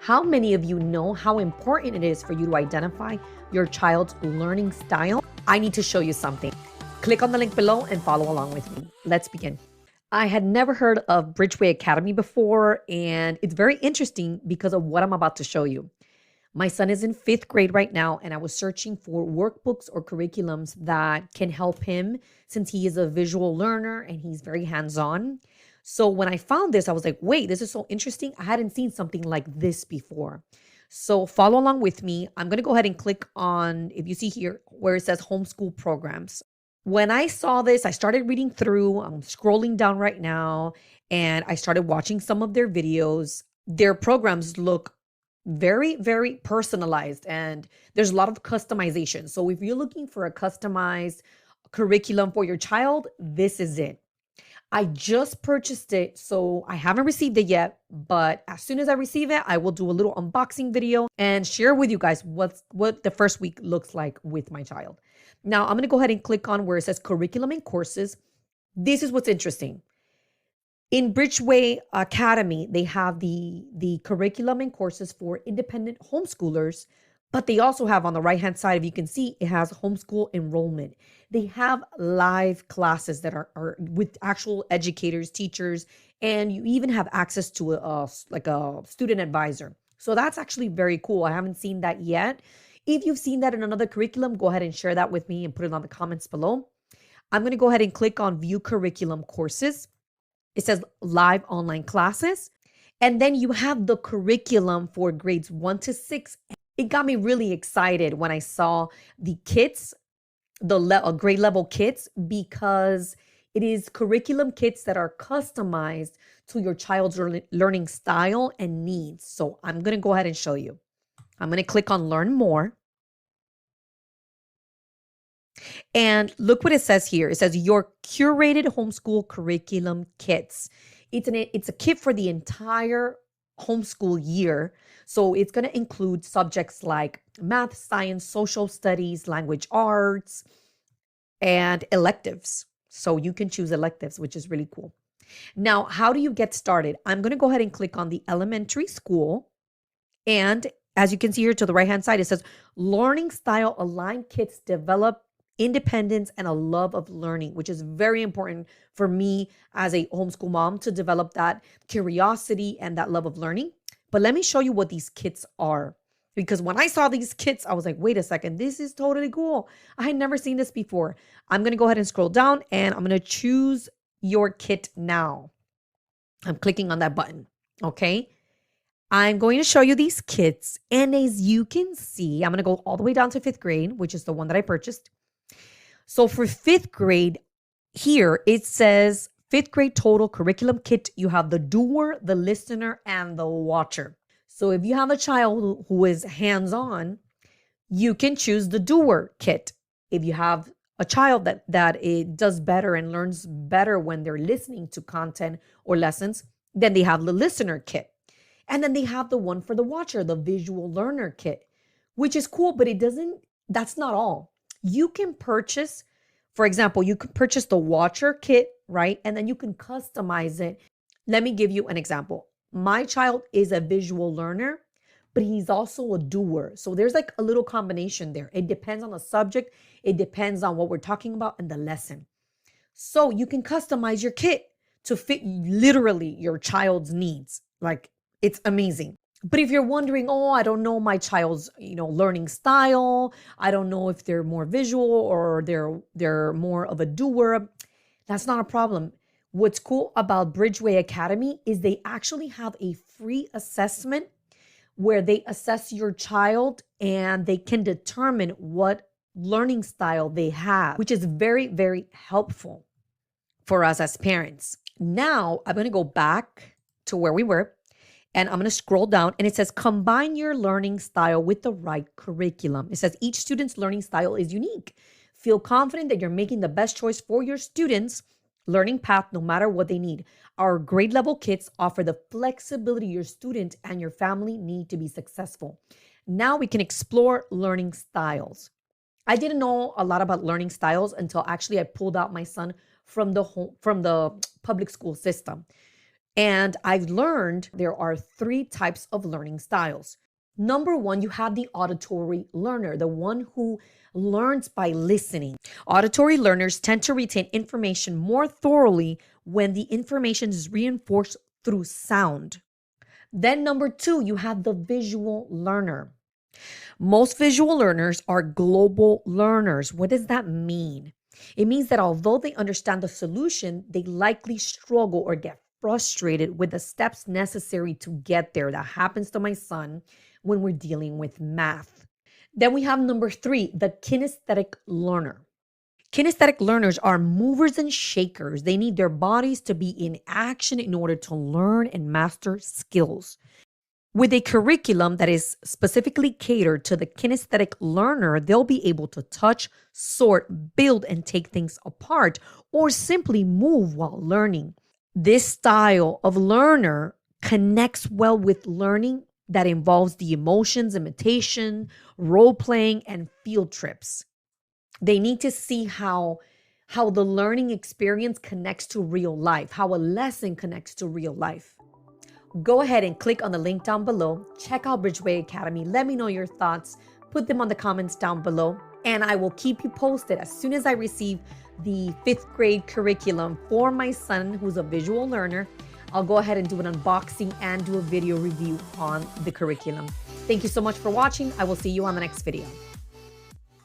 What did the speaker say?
How many of you know how important it is for you to identify your child's learning style? I need to show you something. Click on the link below and follow along with me. Let's begin. I had never heard of Bridgeway Academy before, and it's very interesting because of what I'm about to show you. My son is in 5th grade right now, and I was searching for workbooks or curriculums that can help him since he is a visual learner and he's very hands-on. So when I found this, I was like, wait, this is so interesting. I hadn't seen something like this before. So follow along with me. I'm going to go ahead and click on, if you see here, where it says homeschool programs. When I saw this, I started reading through. I'm scrolling down right now, and I started watching some of their videos. Their programs look very, very personalized, and there's a lot of customization. So if you're looking for a customized curriculum for your child, this is it. I just purchased it, so I haven't received it yet, but as soon as I receive it, I will do a little unboxing video and share with you guys what the first week looks like with my child. Now, I'm going to go ahead and click on where it says curriculum and courses. This is what's interesting. In Bridgeway Academy, they have the curriculum and courses for independent homeschoolers, but they also have on the right-hand side, if you can see, it has homeschool enrollment. They have live classes that are with actual educators, teachers, and you even have access to a student advisor. So that's actually very cool. I haven't seen that yet. If you've seen that in another curriculum, go ahead and share that with me and put it on the comments below. I'm going to go ahead and click on View Curriculum Courses. It says live online classes. And then you have the curriculum for grades 1 to 6. It got me really excited when I saw the kits, grade level kits, because it is curriculum kits that are customized to your child's learning style and needs. So I'm going to go ahead and show you. I'm going to click on Learn More. And look what it says here. It says your curated homeschool curriculum kits. It's a kit for the entire homeschool year. So it's going to include subjects like math, science, social studies, language arts, and electives. So you can choose electives, which is really cool. Now, how do you get started? I'm going to go ahead and click on the elementary school. And as you can see here to the right-hand side, it says learning style aligned kits develop independence and a love of learning, which is very important for me as a homeschool mom to develop that curiosity and that love of learning. But let me show you what these kits are, because when I saw these kits, I was like, wait a second, this is totally cool. I had never seen this before. I'm going to go ahead and scroll down, and I'm going to choose your kit now. I'm clicking on that button. Okay. I'm going to show you these kits. And as you can see, I'm going to go all the way down to 5th grade, which is the one that I purchased. So for 5th grade, here it says 5th grade total curriculum kit. You have the doer, the listener, and the watcher. So if you have a child who is hands-on, you can choose the doer kit. If you have a child that it does better and learns better when they're listening to content or lessons, then they have the listener kit. And then they have the one for the watcher, the visual learner kit, which is cool, but that's not all. You can purchase, for example, you can purchase the watcher kit, right? And then you can customize it. Let me give you an example. My child is a visual learner, but he's also a doer. So there's like a little combination there. It depends on the subject. It depends on what we're talking about and the lesson. So you can customize your kit to fit literally your child's needs. Like, it's amazing. But if you're wondering, oh, I don't know my child's, learning style, I don't know if they're more visual or they're more of a doer, that's not a problem. What's cool about Bridgeway Academy is they actually have a free assessment where they assess your child and they can determine what learning style they have, which is very, very helpful for us as parents. Now, I'm going to go back to where we were. And I'm going to scroll down, and it says, combine your learning style with the right curriculum. It says each student's learning style is unique. Feel confident that you're making the best choice for your students' learning path, no matter what they need. Our grade level kits offer the flexibility your student and your family need to be successful. Now we can explore learning styles. I didn't know a lot about learning styles until actually I pulled out my son from the public school system. And I've learned there are 3 types of learning styles. Number 1, you have the auditory learner, the one who learns by listening. Auditory learners tend to retain information more thoroughly when the information is reinforced through sound. Then number 2, you have the visual learner. Most visual learners are global learners. What does that mean? It means that although they understand the solution, they likely struggle or get frustrated with the steps necessary to get there. That happens to my son when we're dealing with math. Then we have number 3, the kinesthetic learner. Kinesthetic learners are movers and shakers. They need their bodies to be in action in order to learn and master skills. With a curriculum that is specifically catered to the kinesthetic learner, they'll be able to touch, sort, build, and take things apart, or simply move while learning. This style of learner connects well with learning that involves the emotions, imitation, role playing, and field trips. They need to see how the learning experience connects to real life, how a lesson connects to real life. Go ahead and click on the link down below. Check out Bridgeway Academy. Let me know your thoughts. Put them on the comments down below. And I will keep you posted as soon as I receive the 5th grade curriculum for my son, who's a visual learner. I'll go ahead and do an unboxing and do a video review on the curriculum. Thank you so much for watching. I will see you on the next video.